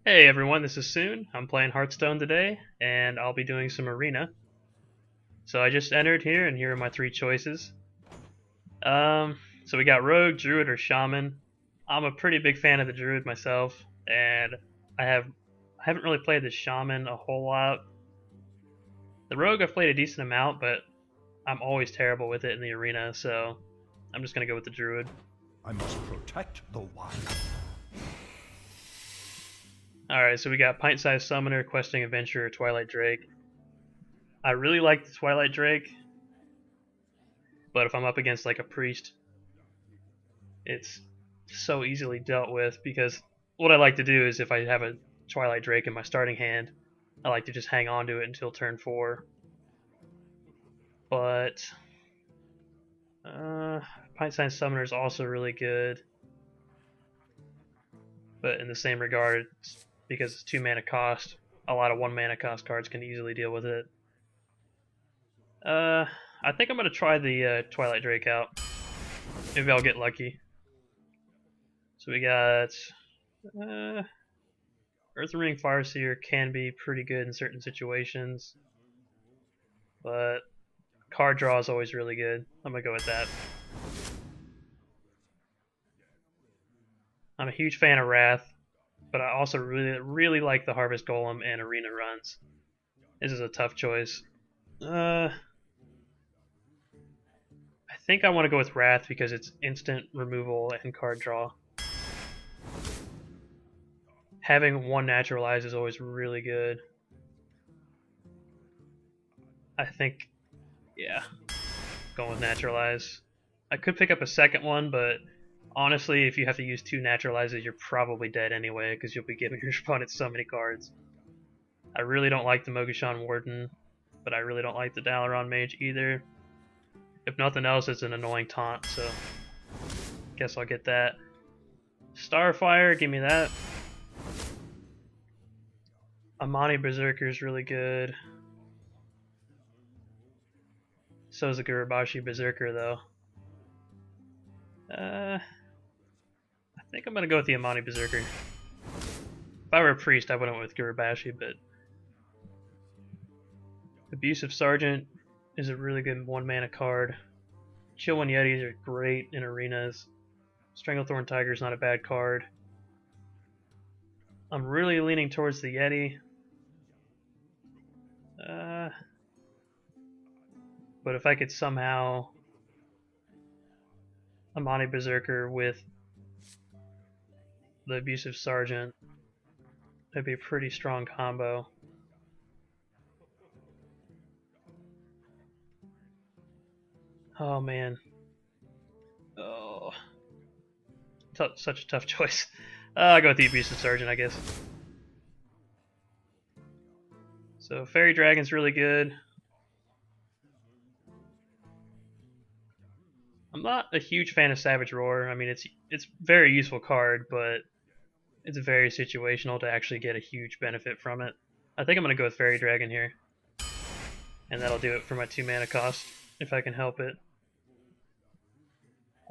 Hey everyone, this is Soon. I'm playing Hearthstone today, and I'll be doing some arena. So I just entered here, and here are my three choices. So we got Rogue, Druid, or Shaman. I'm a pretty big fan of the Druid myself, and I haven't really played the Shaman a whole lot. The Rogue I've played a decent amount, but I'm always terrible with it in the arena, so I'm just gonna go with the Druid. I must protect the wild. Alright, so we got Pint-Sized Summoner, Questing Adventurer, Twilight Drake. I really like the Twilight Drake, but if I'm up against like a priest, it's so easily dealt with because what I like to do is if I have a Twilight Drake in my starting hand, I like to just hang on to it until turn 4. But Pint-Sized Summoner is also really good, but in the same regard, because it's 2 mana cost, a lot of 1 mana cost cards can easily deal with it. I think I'm going to try the Twilight Drake out. Maybe I'll get lucky. So we got Earth Ring Farseer can be pretty good in certain situations, but card draw is always really good. I'm gonna go with that. I'm a huge fan of Wrath, but I also really like the Harvest Golem and Arena runs. This is a tough choice. I think I want to go with Wrath because it's instant removal and card draw. Having one naturalize is always really good. I think, yeah, going with naturalize. I could pick up a second one, but honestly, if you have to use 2 naturalizes, you're probably dead anyway because you'll be giving your opponent so many cards. I really don't like the Mogushan Warden, but I really don't like the Dalaran Mage either. If nothing else, it's an annoying taunt, so guess I'll get that. Starfire, give me that. Amani Berserker is really good. So is the Gurubashi Berserker, though. I think I'm gonna go with the Amani Berserker. If I were a priest, I wouldn't with Gurubashi, but Abusive Sergeant is a really good 1 mana card. Chillwind Yetis are great in arenas. Stranglethorn Tiger is not a bad card. I'm really leaning towards the Yeti. But if I could somehow Amani Berserker with the Abusive Sergeant, that'd be a pretty strong combo. Oh man. Oh. Such a tough choice. I'll go with the Abusive Sergeant, I guess. So Fairy Dragon's really good. I'm not a huge fan of Savage Roar. I mean, it's a very useful card, but it's very situational to actually get a huge benefit from it. I think I'm going to go with Fairy Dragon here. And that'll do it for my 2 mana cost, if I can help it.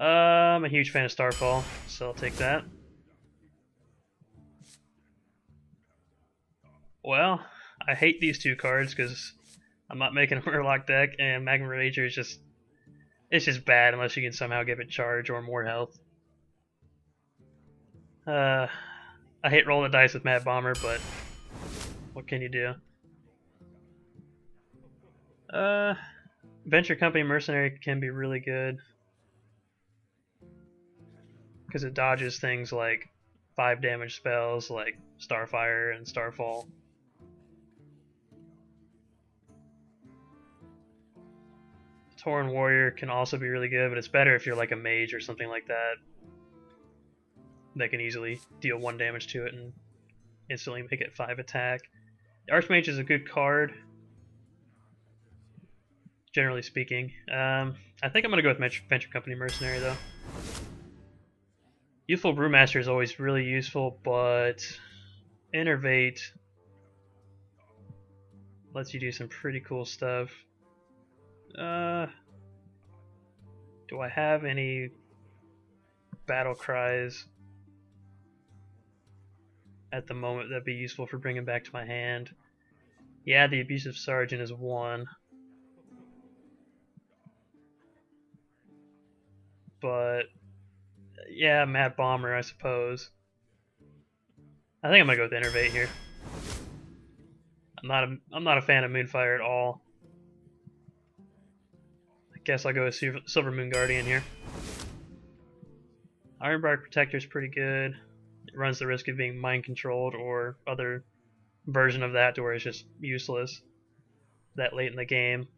I'm a huge fan of Starfall, so I'll take that. Well, I hate these 2 cards because I'm not making a Murloc deck, and Magma Rager is just bad unless you can somehow give it charge or more health. I hate rolling the dice with Mad Bomber, but what can you do? Venture Company Mercenary can be really good because it dodges things like 5 damage spells like Starfire and Starfall. Tauren Warrior can also be really good, but it's better if you're like a mage or something like that. That can easily deal 1 damage to it and instantly make it 5 attack. The Archmage is a good card, generally speaking. I think I'm going to go with Venture Company Mercenary, though. Youthful Brewmaster is always really useful, but Innervate lets you do some pretty cool stuff. Do I have any battle cries? at the moment that'd be useful for bringing back to my hand. Yeah, the Abusive Sergeant is 1. But yeah, Mad Bomber, I suppose. I think I'm gonna go with Innervate here. I'm not a fan of Moonfire at all. I guess I'll go with Silver Moon Guardian here. Ironbark Protector is pretty good. It runs the risk of being mind controlled or other version of that to where it's just useless that late in the game.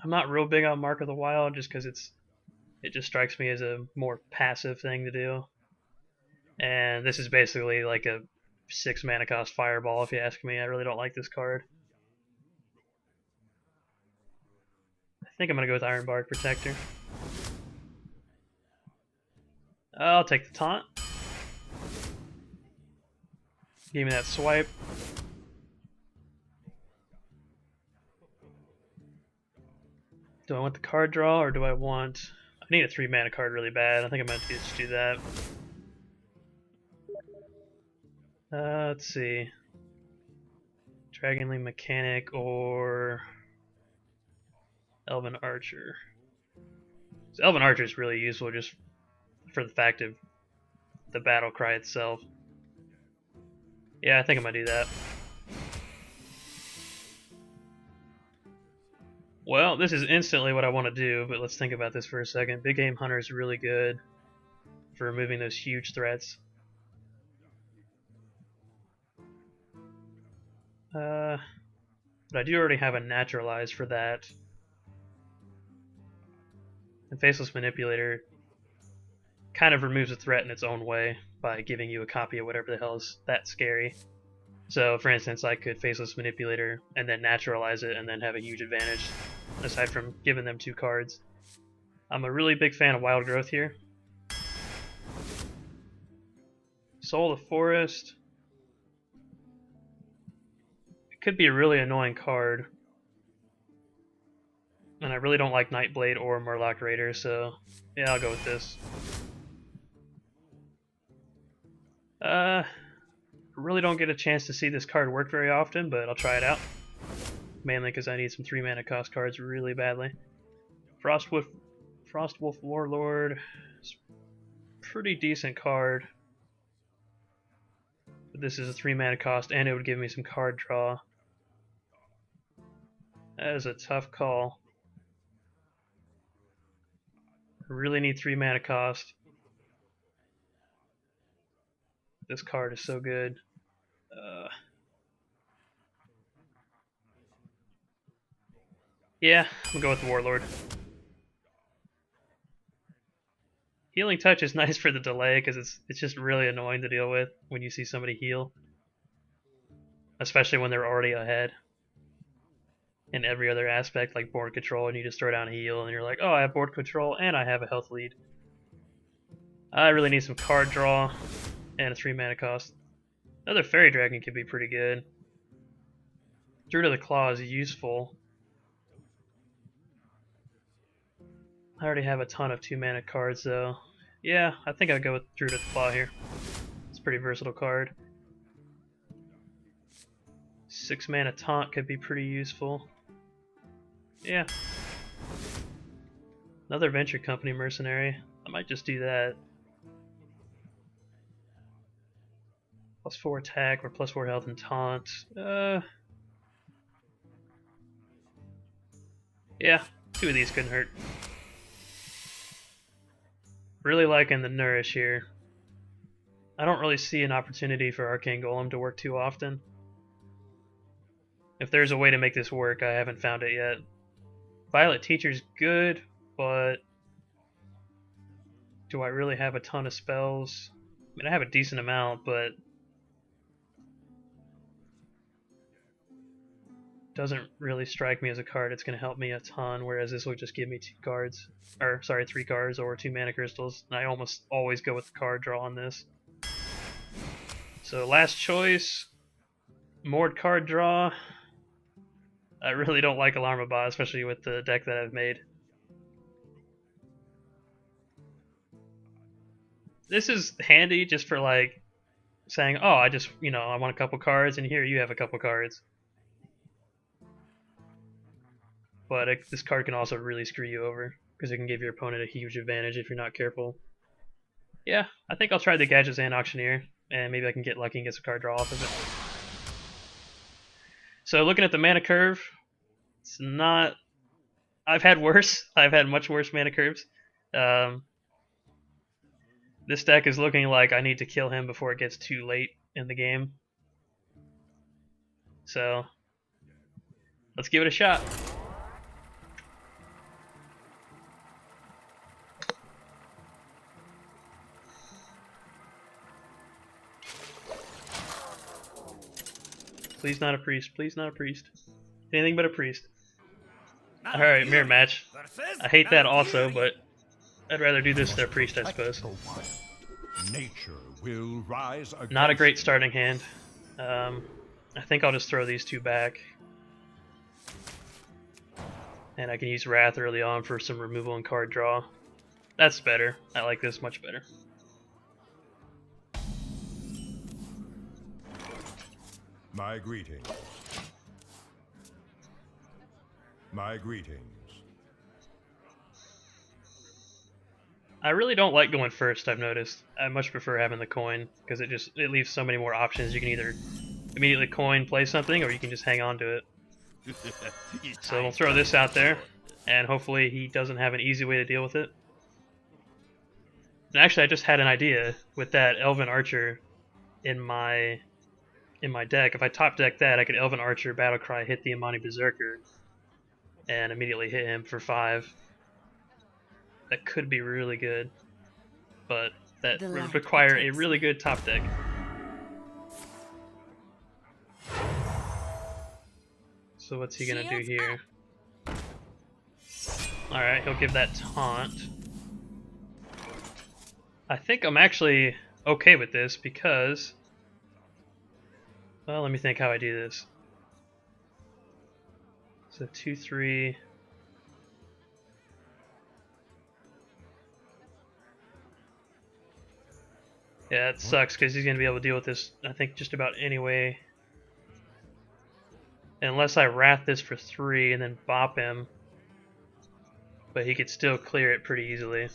I'm not real big on Mark of the Wild just because it just strikes me as a more passive thing to do. And this is basically like a 6 mana cost fireball if you ask me. I really don't like this card. I think I'm going to go with Ironbark Protector. I'll take the taunt. Give me that swipe. Do I want the card draw or do I want... I need a 3 mana card really bad. I think I'm going to just do that. Let's see. Dragonling Mechanic or Elven Archer. So Elven Archer is really useful just for the fact of the battle cry itself. Yeah, I think I'm going to do that. Well, this is instantly what I want to do, but let's think about this for a second. Big Game Hunter is really good for removing those huge threats. But I do already have a Naturalize for that. And Faceless Manipulator kind of removes a threat in its own way by giving you a copy of whatever the hell is that scary. So, for instance, I could Faceless Manipulator and then Naturalize it and then have a huge advantage, aside from giving them 2 cards. I'm a really big fan of Wild Growth here. Soul of the Forest. It could be a really annoying card. And I really don't like Nightblade or Murloc Raider, so yeah, I'll go with this. Really don't get a chance to see this card work very often, but I'll try it out. Mainly because I need some 3 mana cost cards really badly. Frostwolf Warlord. It's a pretty decent card. But this is a 3 mana cost and it would give me some card draw. That is a tough call. I really need 3 mana cost. This card is so good. Yeah, I'm gonna go with the Warlord. Healing Touch is nice for the delay because it's just really annoying to deal with when you see somebody heal, especially when they're already ahead in every other aspect like board control, and you just throw down a heal and you're like, oh, I have board control and I have a health lead. I really need some card draw and a 3 mana cost. Another Fairy Dragon could be pretty good. Druid of the Claw is useful. I already have a ton of 2 mana cards though. Yeah, I think I'll go with Druid of the Claw here. It's a pretty versatile card. 6 mana Taunt could be pretty useful. Yeah. Another Venture Company Mercenary. I might just do that. +4 attack or +4 health and taunt. Yeah, 2 of these couldn't hurt. Really liking the Nourish here. I don't really see an opportunity for Arcane Golem to work too often. If there's a way to make this work, I haven't found it yet. Violet Teacher's good, but do I really have a ton of spells? I mean, I have a decent amount, but doesn't really strike me as a card that's going to help me a ton, whereas this will just give me 3 cards or 2 mana crystals, and I almost always go with the card draw on this. So last choice, Mord card draw. I really don't like Alarmabot, especially with the deck that I've made. this is handy just for like saying, oh, I just, I want a couple cards, and here you have a couple cards. But this card can also really screw you over, because it can give your opponent a huge advantage if you're not careful. Yeah, I think I'll try the Gadget's and Auctioneer, and maybe I can get lucky and get some card draw off of it. So looking at the mana curve, it's not... I've had worse. I've had much worse mana curves. This deck is looking like I need to kill him before it gets too late in the game. So, let's give it a shot. Please not a priest. Please not a priest. Anything but a priest. Alright, mirror match. I hate that also, but I'd rather do this than a priest, I suppose. Nature will rise against Not a great starting hand. I think I'll just throw these two back. And I can use Wrath early on for some removal and card draw. That's better. I like this much better. My greetings. My greetings. I really don't like going first, I've noticed. I much prefer having the coin, because it leaves so many more options. You can either immediately coin, play something, or you can just hang on to it. So we'll throw this out there, and hopefully he doesn't have an easy way to deal with it. And actually, I just had an idea with that Elven Archer in my deck. If I top deck that, I could Elven Archer, Battlecry, hit the Imani Berserker, and immediately hit him for 5. That could be really good, but that would require a really good top deck. So what's he gonna do here? Alright, he'll give that taunt. I think I'm actually okay with this because... Well, let me think how I do this. So 2-3... Yeah, it sucks because he's going to be able to deal with this, I think, just about anyway. Unless I Wrath this for 3 and then bop him. But he could still clear it pretty easily.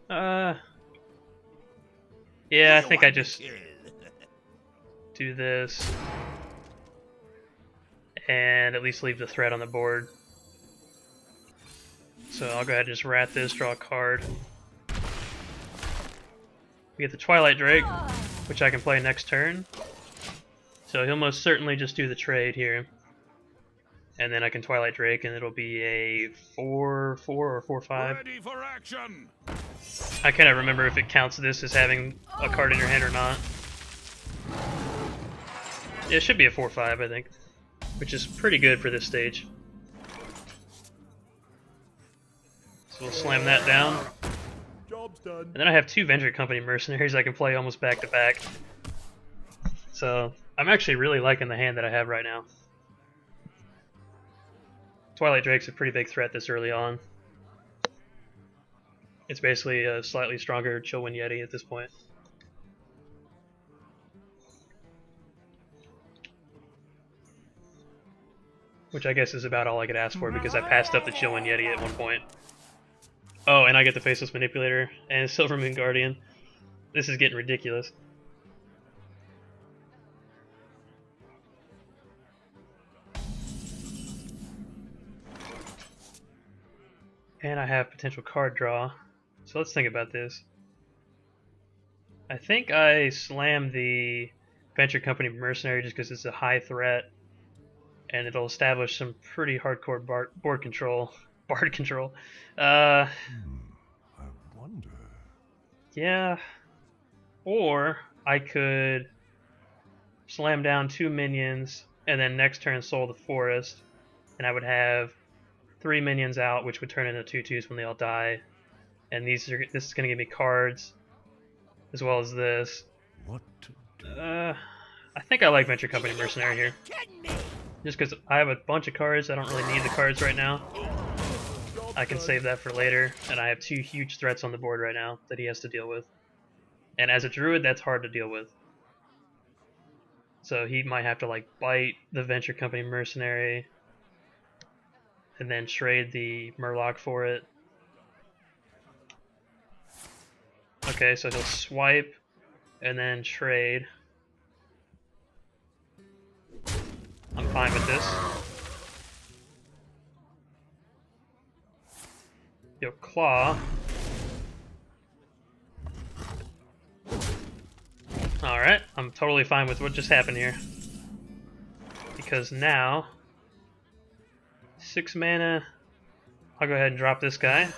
Yeah, I think I just do this. And at least leave the threat on the board. So I'll go ahead and just Wrath this, draw a card. We get the Twilight Drake, which I can play next turn. So he'll most certainly just do the trade here. And then I can Twilight Drake and it'll be a 4-4 or 4-5. Ready for action. I cannot remember if it counts this as having a card in your hand or not. Yeah, it should be a 4-5, I think. Which is pretty good for this stage. So we'll slam that down. Job's done. And then I have 2 Venture Company Mercenaries I can play almost back to back. So I'm actually really liking the hand that I have right now. Twilight Drake's a pretty big threat this early on. It's basically a slightly stronger Chillwind Yeti at this point. Which I guess is about all I could ask for because I passed up the Chillwind Yeti at one point. Oh, and I get the Faceless Manipulator and Silver Moon Guardian. This is getting ridiculous. And I have potential card draw. So let's think about this. I think I slam the Venture Company Mercenary just because it's a high threat. And it'll establish some pretty hardcore board control. Bard control. I wonder. Yeah. Or I could slam down 2 minions and then next turn Soul the Forest. And I would have 3 minions out, which would turn into 2/2s when they all die. And this is going to give me cards as well as this. What to do? I think I like Venture Company Mercenary here. Just because I have a bunch of cards, I don't really need the cards right now. I can save that for later, and I have 2 huge threats on the board right now that he has to deal with. And as a druid, that's hard to deal with. So he might have to like bite the venture company mercenary and then trade the Murloc for it. Okay, so he'll swipe and then trade. I'm fine with this. He'll claw. Alright, I'm totally fine with what just happened here. Because now, 6 mana, I'll go ahead and drop this guy.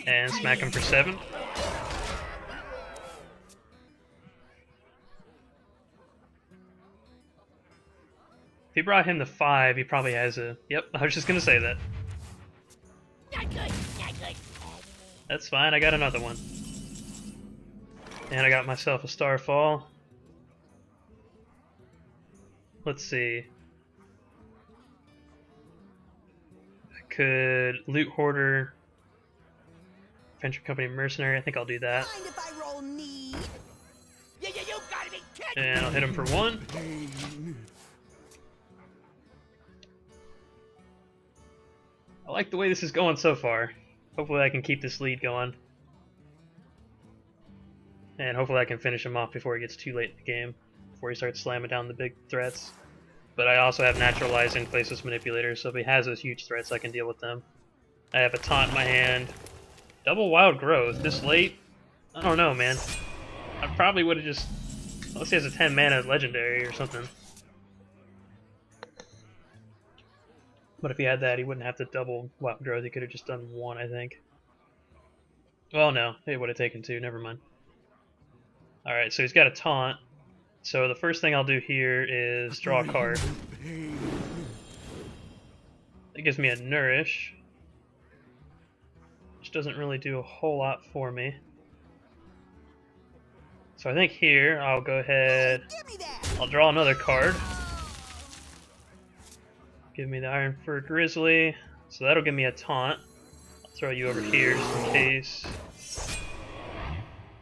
And smack him for 7. If he brought him to 5, he probably has a... Yep, I was just gonna say that. Not good, not good. That's fine, I got another one. And I got myself a Starfall. Let's see. I could Loot Hoarder, Venture Company Mercenary, I think I'll do that. Mind if I roll need? Yeah, you gotta be kidding! And I'll hit him for 1. I like the way this is going so far. Hopefully I can keep this lead going. And hopefully I can finish him off before it gets too late in the game. Before he starts slamming down the big threats. But I also have Naturalizing Placeless Manipulator, so if he has those huge threats I can deal with them. I have a Taunt in my hand. Double Wild Growth this late? I don't know, man. I probably would have just... Unless he has a 10 mana legendary or something. But if he had that, he wouldn't have to double Wild Growth. He could have just done 1, I think. Well, no. It would have taken 2. Never mind. Alright, so he's got a Taunt. So the first thing I'll do here is draw a card. That gives me a Nourish. Which doesn't really do a whole lot for me. So I think here, I'll go ahead... I'll draw another card. Give me the Ironfur Grizzly. So that'll give me a Taunt. I'll throw you over here just in case.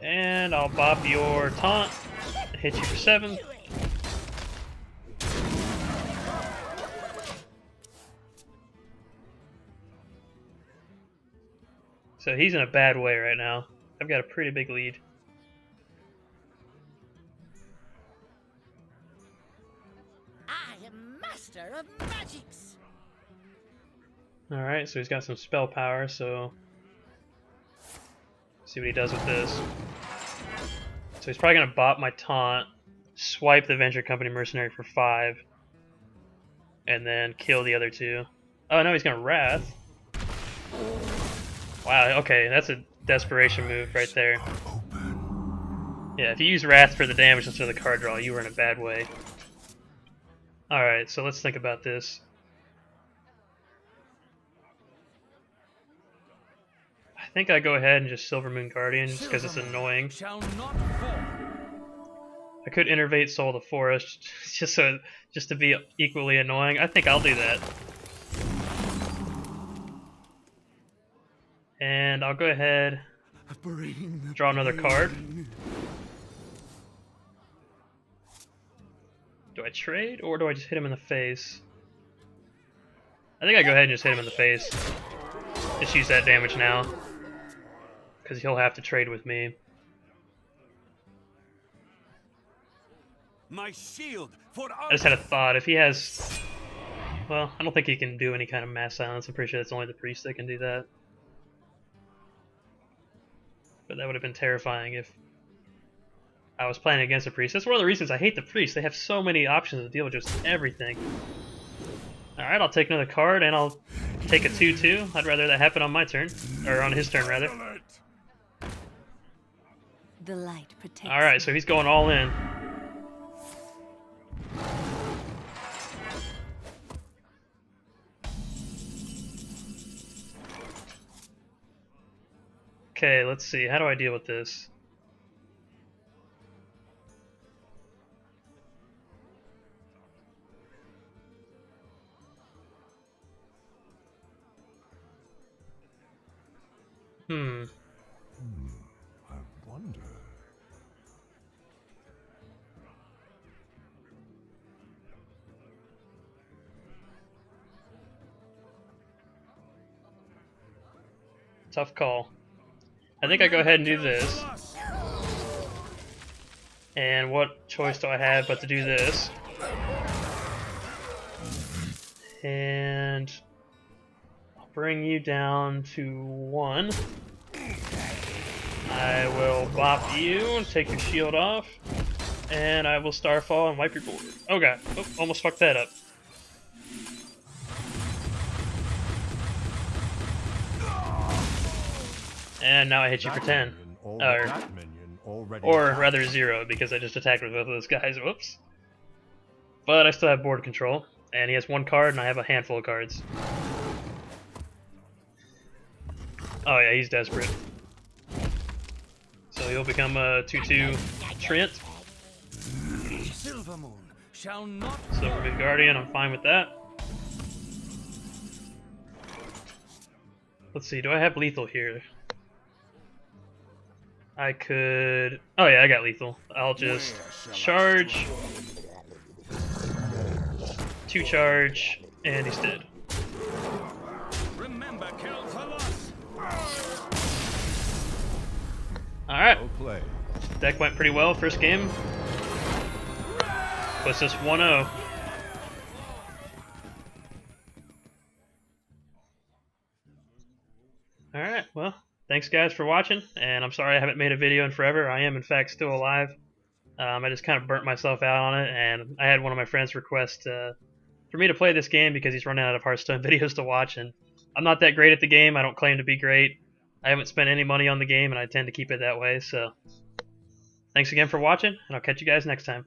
And I'll bop your Taunt. Hit you for 7. So he's in a bad way right now. I've got a pretty big lead. I am master of magics. Alright, so he's got some spell power, so... see what he does with this. So he's probably gonna bop my Taunt, swipe the Venture Company Mercenary for 5, and then kill the other 2. Oh no, he's gonna Wrath. Wow, okay, that's a desperation move right there. Yeah, if you use Wrath for the damage instead of the card draw, you were in a bad way. Alright, so let's think about this. I think I go ahead and just Silver Moon Guardian just because it's annoying. I could Innervate Soul the Forest just to be equally annoying. I think I'll do that. And I'll go ahead, draw another card. Do I trade or do I just hit him in the face? I think I go ahead and just hit him in the face. Just use that damage now. Because he'll have to trade with me. My shield for I just had a thought. If he has... Well, I don't think he can do any kind of mass silence. I'm pretty sure it's only the priest that can do that. But that would have been terrifying if I was playing against a priest. That's one of the reasons I hate the priest. They have so many options to deal with just everything. Alright, I'll take another card and I'll take a 2/2. I'd rather that happen on my turn. Or on his turn, rather. The light protects. Alright, so he's going all in. Okay, let's see. How do I deal with this? Hmm. I wonder. Tough call. I think I go ahead and do this. And what choice do I have but to do this? And I'll bring you down to 1. I will bop you and take your shield off. And I will Starfall and wipe your board. Oh god, oh, almost fucked that up. And now I hit you for 10. Or rather 0, because I just attacked with both of those guys. Whoops. But I still have board control. And he has 1 card, and I have a handful of cards. Oh yeah, he's desperate. So he'll become a 2/2 Trent. Silver Moon shall not. Silver Moon Guardian, I'm fine with that. Let's see, do I have lethal here? I could... Oh yeah, I got lethal. I'll just charge, 2 charge, and he's dead. Remember, kill for loss. Alright, Well played. deck went pretty well first game. Puts us 1-0. Alright, well, thanks guys for watching, and I'm sorry I haven't made a video in forever. I am in fact still alive. I just kind of burnt myself out on it, and I had one of my friends request for me to play this game because he's running out of Hearthstone videos to watch, and I'm not that great at the game. I don't claim to be great. I haven't spent any money on the game, and I tend to keep it that way, so thanks again for watching, and I'll catch you guys next time.